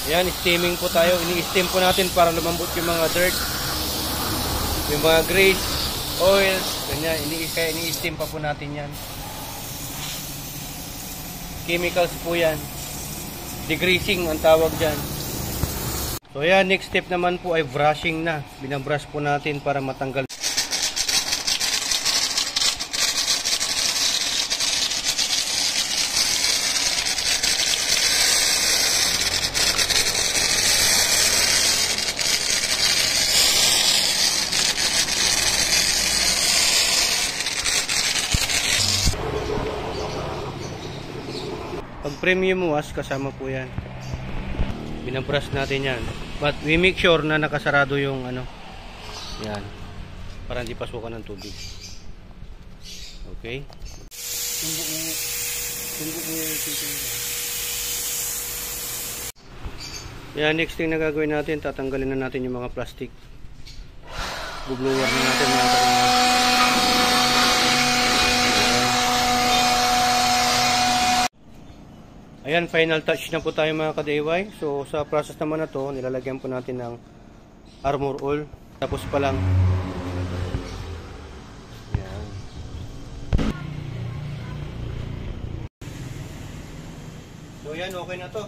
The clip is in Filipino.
Ayan, steaming po tayo. Ini-steam po natin para lumambot yung mga dirt, yung mga grease, oil, ganyan. Kaya ini-steam pa po natin yan. Chemicals po yan. Degreasing ang tawag dyan. So ayan, next step naman po ay brushing na. Binabrush po natin para matanggal. Pag premium wash, kasama po yan. Binabrush natin yan. But we make sure na nakasarado yung ano. Yan. Para hindi pasukan ng tubig. Okay? Yan, next thing na gagawin natin, tatanggalin na natin yung mga plastic. Bublower na natin mga kapatid. Ayan, final touch na po tayo mga ka-DIY. So sa process naman na to, nilalagyan po natin ng Armor All. Tapos pa lang. Ayan. So ayan, okay na to.